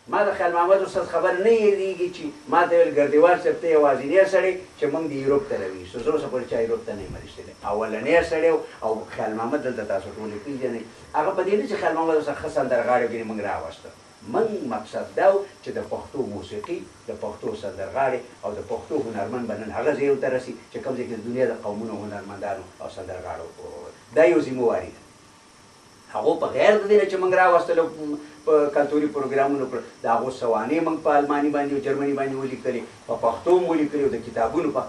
ما د خیال محمد استاد خبر نه یېرېږي چې ما ته ویل ګردیوال صاحب ته یوازینی سړی چې موږ د یوروپ ته راویستو زه اوسه پورې چا یوروپ ته نه یم رسېدلی اولنی سړی او خیال محمد دلته تاسو ټولې پېژنئ هغه په دې نه چې خیال محمد اوسه ښه سندرغاړی ګینې موږ راوسته موږ مقصد دا و چې د پښتو موسیقي د پښتو سندرغاړي او د پښتو هنرمند به نن هغه ځایو ته رسي چې کوم ځای کې د دنیا د قومونو هنرمندانو او سندرغاړو دا یو ذمهواري ده هغو په غیر د دې نه چې موږ راوستلو په کلتوري پروګرامونو کړ د هغو سوانې موږ په الماني باندې او جرمني باندې ولیکلې په پښتو مو ولیکلې او د کتابونو په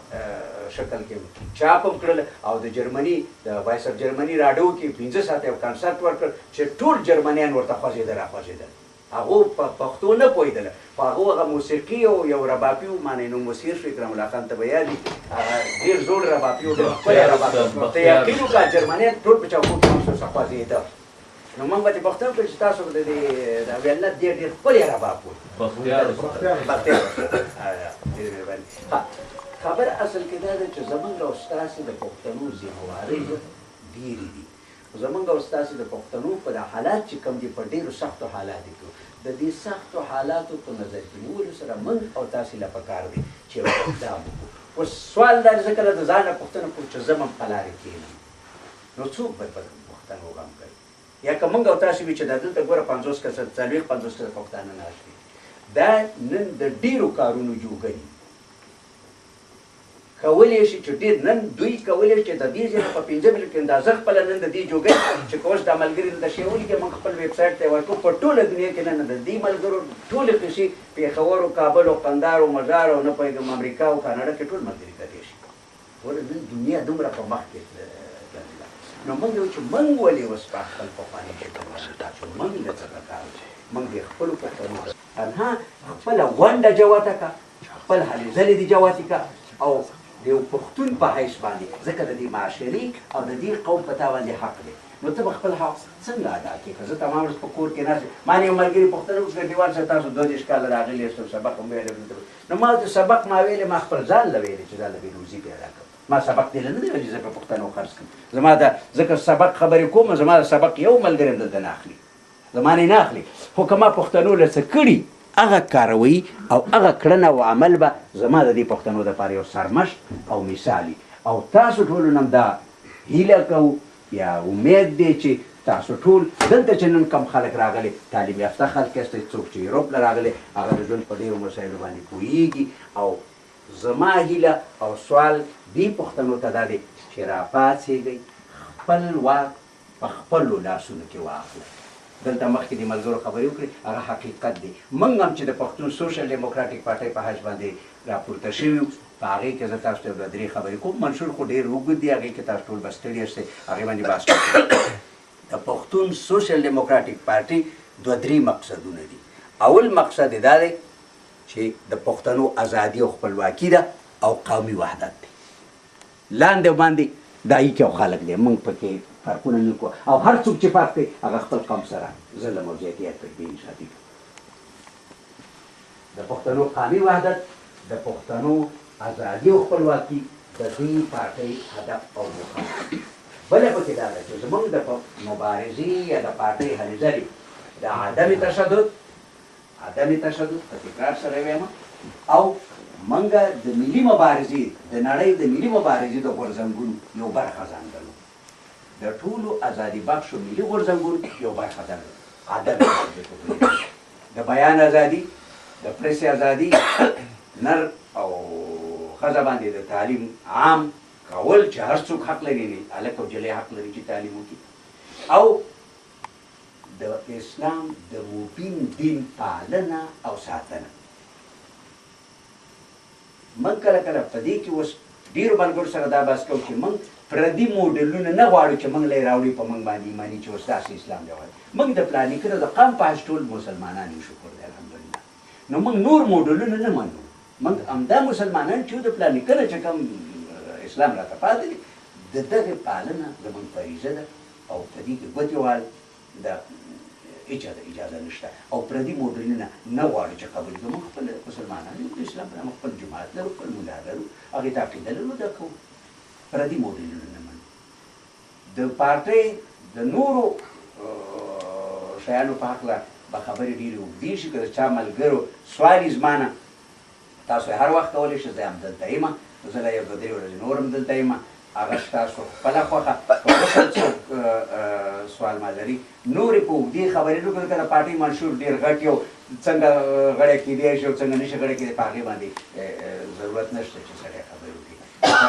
شکل کې چاپ هم کړل او د جرمني د وایس اف جرمني راډیو کې 15 ساعته یو کنسرت ورکړ چې ټول جرمنیان ورته خوځېدل راخوځېدل هغو په پښتو نه پوهېدله خو هغو هغه موسیقي او یو ربابي و معنی نوم مو هېر شو اکرام الله خان ته به یاد وي هغه ډېر زوړ ربابي و ډېر ښکلی ربابي ته یقین وکړه جرمنیان ټول په چوکو کې همسوسه خوځېده نو موږ به چې پوښتنه وکړو چې تاسو د ولنت ډېر ډېر ښکلی رباب و خبر اصل کې دا ده چې زمونږ او ستاسې د پښتنو ذمهوارۍ ډېرې دي زمونږ او ستاسې د پښتنو په د حالات چې کوم دي په ډېرو سختو حالاتو کې د دې سختو حالاتو په نظر کې نیولو سره موږ او تاسې له پکار دی چې اقدام وکړو اوس سوال دا زه کله د ځانه پوښتنه کوم چې زه هم په لارې کښېنم نو څوک به په پښتنو غم کوي یا که موږ او تاسې وي چې دا دلته ګوره 50 کسه 40 50 کسه پښتانه ناست دي دا نن د ډېرو کارونو جوګه دي کولی شي چې ډېر نن دوی کولی شي چې د دې ځای نه په 15 منټ کې اندازه خپله نن د دې جوګۍ چې که اوس دا ملګري دلته شی ولیکي موږ خپل ویب سایټ ته یې ورکړو په ټوله دنیا کې نن د دې ملګرو ټولې قصې پېښور او کابل او قندار او مزار او نه پوهېږم امریکا او کاناډا کې ټول ملګري کتلی شي ګوره نن دنیا دومره په مخ کې تلله نو موږ یو چې موږ ولې اوس په خپل پخواني شکل باندې موږ له څه پکار موږ د خپلو پښتنو تنها خپله ونډه جوته کړه خپل هلې ځلې دې جوتې کړه او د یو پښتون په حیث باندې ځکه د دې معاشري او د دې قوم په تا باندې حق دی نو ته به خپل حق څنګه ادا کړې که زه تمام ورځ په کور کې ناست ما یو ملګري پوښتنه وکړه ګرډیوال صاحب تاسو 22 کاله راغلي یاست سبق هم ویلی نو ما ورته سبق ما ویلی ما خپل ځان له ویلې چې دا له بېروزي پیدا کړم ما سبق دې له نه دی ویلي زه په پښتنو خرڅ کړم زما د ځکه سبق خبرې کوم زما د سبق یو ملګری هم دلته نه اخلي زما نه اخلي خو که ما پښتنو له څه کړي هغه کاروي او هغه کړنه او عمل به زما د دې پښتنو دپاره یو سرمشق او مثالي او تاسو ټولو نه هم دا هیله کوو یا امید دی چې تاسو ټول دلته چې نن کم خلک راغلي تعلیم یافته خلک یاستئ څوک چې یوروپ نه راغلي هغه د ژوند په ډېرو مسایلو باندې پوهېږي او زما هیله او سوال دې پښتنو ته دا دی چې راپاڅېږئ خپل واک په خپلو لاسونو کې واخلئ دلته مخکې د ملګرو خبرې وکړې هغه حقیقت دی موږ هم چې د پښتون سوشل ډیموکراټیک پارټۍ په حج باندې راپورته شوي وو په هغې کې زه تاسو ته یو 2-3 خبرې کوم منشور خو ډېر اوږد دی هغې کې تاسو ټول به ستړي یاستئ هغې باندې بحث کوو د پښتون سوشل ډیموکراټیک پارټۍ 2-3 مقصدونه دي اول مقصد یې دا دی چې د پښتنو ازادي او خپلواکي ده او قومي وحدت دی لاندې باندې دا یو خلک دی موږ پکې فرقونه نه کوو او هر څوک چې فرق کوي هغه خپل قوم سره ظلم او زیاتي کوي بې انصافي کوي د پښتنو قومي وحدت د پښتنو ازادي او خپلواکي د دې پارټۍ هدف او موخه بله پکې دا ده چې زموږ د مبارزې یا د پارټۍ هلې ځلې د عدم تشدد په تکرار سره ویم او موږ د ملي مبارزې د نړۍ د ملي مبارزې د غورځنګونو یو برخه ځانګړو د ټولو ازادي بخشو ملي غورځنګونو یو برخه ځانګړو عدم د بیان ازادي د پریس ازادي نر او ښځه باندې د تعلیم عام کول چې هر څوک حق لري هلک او نجلۍ حق لري چې تعلیم وکړي او د اسلام د مبین دین پالنه او ساتنه موږ کله کله په دې کې اوس ډېرو ملګرو سره دا بحث کوو چې موږ پردي موډلونه نه غواړو چې موږ له یې راوړي په موږ باندې ایماني چې اوس داسې اسلام دی موږ د پلار نیکه د قوم په حج ټول مسلمانان یو شکر دی الحمدلله نو موږ نور موډلونه نه منو موږ همدا مسلمانان چې د پلار نیکه نه چې کوم اسلام راته پاتې دی د دغې پالنه زموږ فریضه ده او په دې کې ګوتې وهل د هېچا د اجازه نشته او پردي موډلونه نه غواړو چې قبول کړو موږ خپل مسلمانان یو د اسلام په نامه خپل جومات لرو خپل ملا لرو هغې ته عقیده لرو دا کوو پردي موډلونه نه منو د پارټۍ د نورو شیانو په هکله به خبرې ډېرې اوږدې شي که د چا ملګرو سوال یې زما نه تاسو هر وخت کولی شئ زه هم دلته یم زه لا یو دوه درې ورځې نور هم دلته یم هغه ستاسو خپله خوښه که څوک سوال ما لري نورې په اوږدې خبرې نه کړو که د پارټۍ منشور ډېر غټ یو څنګه غړی کېدی شي او څنګه نشي غړی کېدی په هغې باندې ضرورت نشته چې سړی خبرې وکړي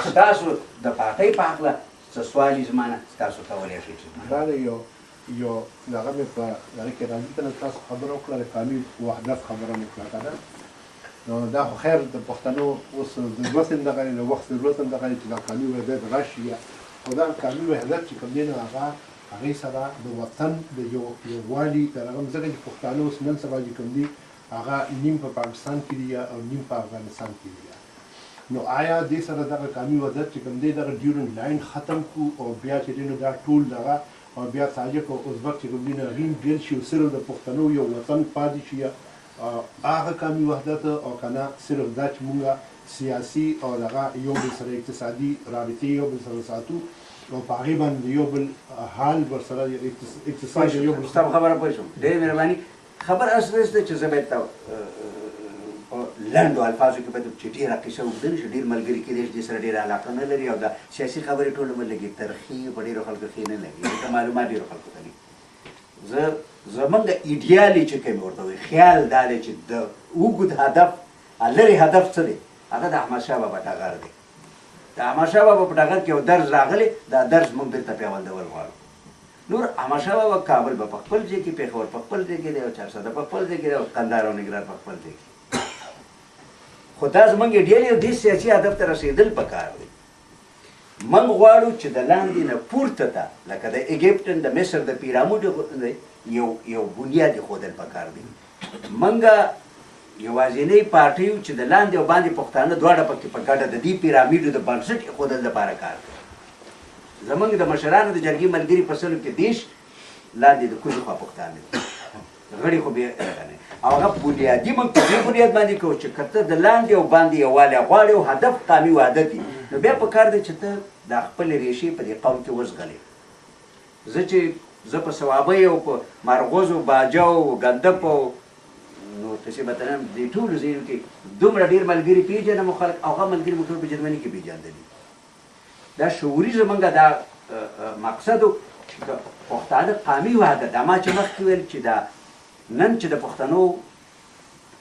ستاسو د پارټۍ په هکله څه سوال یې زما نه تاسو کولی شئ چې دا یو دغه مې په دغه کې راځي ته تاسو خبره وکړه د قومي وحدت خبره مې وکړه که نه نو دا خو خیر د پښتنو اوس ضرورت هم دغه د وخت ضرورت هم دغه چې دا قومي وحدت راشي خو دا قومي وحدت چې کوم دی نو هغې سره د وطن د یووالي د هغه ځکه چې پښتانه اوس نن سبا چې کوم دي هغه نیم په پاکستان کې دي او نیم په افغانستان کې دي نو آیا دې سره دغه قومي وحدت چې کوم دی دغه ډیورنډ لاین ختم کړو او بیا چې دی نو دا ټول دغه او بیا تاجک او ازبک چې کوم دی نو هغې بېل شي او صرف د پښتنو یو وطن پاتې شي هغه قومي وحدت او که نه صرف دا چې مونږ سیاسي او دغه یو بل سره اقتصادي رابطې یو بل سره ساتو او په هغې باندې یو بل حال ورسره اقتصاد یو بل ستا په خبره پوه شوم ډېرې مهرباني خبر اصل ده چې زه باید په لنډو الفاظو کې باید چې ډېره قصه اوږده نه شي ډېر ملګري کېدی شي دې سره ډېره علاقه نه لري او د سیاسي خبرې ټول عمر لګي ترخي په ډېرو خلکو ښې نه لګي ځکه معلومات ډېرو خلکو ته دي زمونږ ایډیالي چې کوم ورته وایي خیال دا دی چې د اوږد هدف لرې هدف څه دی هغه د احمدشاه بابا ټغر دی د احمدشاه بابا په ټغر کې یو درز راغلی دا درز موږ بېرته پیاوړول غواړو نور احمدشاه بابا کابل به په خپل ځای کې پېښور په خپل ځای کې دی او چارسده په خپل ځای کې دی او قندهار او ننګرهار په خپل ځای کې خو دا زموږ ایډیالي او دې سیاسي هدف ته رسېدل پکار دی موږ غواړو چې د لاندې نه پورته ته لکه د ایګپټن د مصر د پیرامیډو یو بنیاد ایښودل پکار دی موږ یوازینۍ پارټۍ یو چې د لاندې او باندې پښتانه دواړه پکې په ګډه د دې پیرامیډو د بنسټ ایښودل لپاره کار کوي زموږ د مشرانو د جرګې ملګري په سلو کې دېرش لاندې د کوزې خوا پښتانه دي غړي خو بیا او هغه بنیادي موږ په دې بنیاد باندې کوو چې که ته د لاندې او باندې یووالی غواړې او هدف قومي وحدت وي نو بیا پکار دی چې ته دا خپلې ریښې په دې قوم کې وزغلې زه په صوابۍ او په مارغوزو باجه او ګندپ او نو تاسې به ته دې ټولو ځایونو کې دومره ډېر ملګري پېژنم خلک او هغه ملګري مو ټول په جرمني کې پېژندلي دا شعوري زمونږ دا مقصد و چې پښتانه قومي وحدت دا ما چې مخکې ویل چې دا نن چې د پښتنو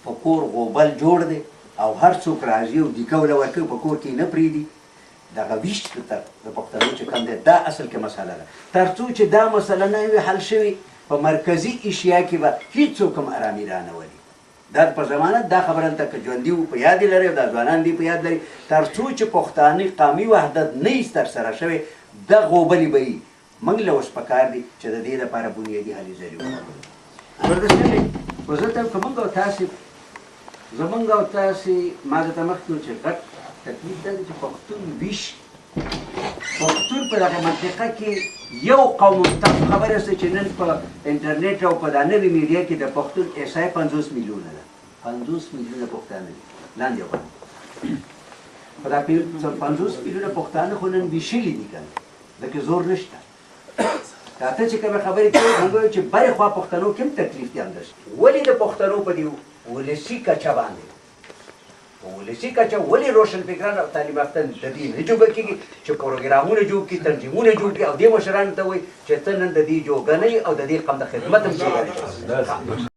په کور غوبل جوړ دی او هر څوک راځي او دیکه وله ورکوي په کور کې نه پرېږدي دغه ویش د پښتنو چې کوم دی دا اصل کې مسله ده تر څو چې دا مسله نه وي حل شوې په مرکزي اشیا کې به هېڅوک هم ارامي رانولي دا په زمانه دا خبره دلته که ژوندي وو په یاد یې لري او دا ځوانان دي په یاد لري تر څو چې پښتانه قومي وحدت نه وي ترسره شوی دا غوبلې به وي موږ له اوس پکار دي چې د دې لپاره بنیادي هلې ځلې وکړو ورته خو زه ته که موږ او تاسې زمونږ او تاسې ما درته مخکې ویل چې غټ تکلیف دا دی چې پښتون ویش پښتون په دغه منطقه کې یو قوم تاسو خبر یاست چې نن په انټرنیټ او په دا نوې میډیا کې د پښتون احصایه 50 میلیونه ده 50 میلیونه پښتانه دي لاندې وخت په دا 50 میلیونه پښتانه خو نن ویشلي دي که نه لکه زور نشته دا ته چې کومې خبرې کوې موږ وایو چې بلې خوا پښتنو کې هم تکلیف دي همداسې ولې د پښتنو په دې ولسي کچه باندې په ولسي کچه ولې روشن فکران او تعلیم یافته د دې نه جوګه کېږي چې پروګرامونه جوړ کړي تنظیمونه جوړ کړي او دې مشرانو ته وایي چې ته نن د دې جوګه نه یې او د دې قوم د خدمت هم جوګه نه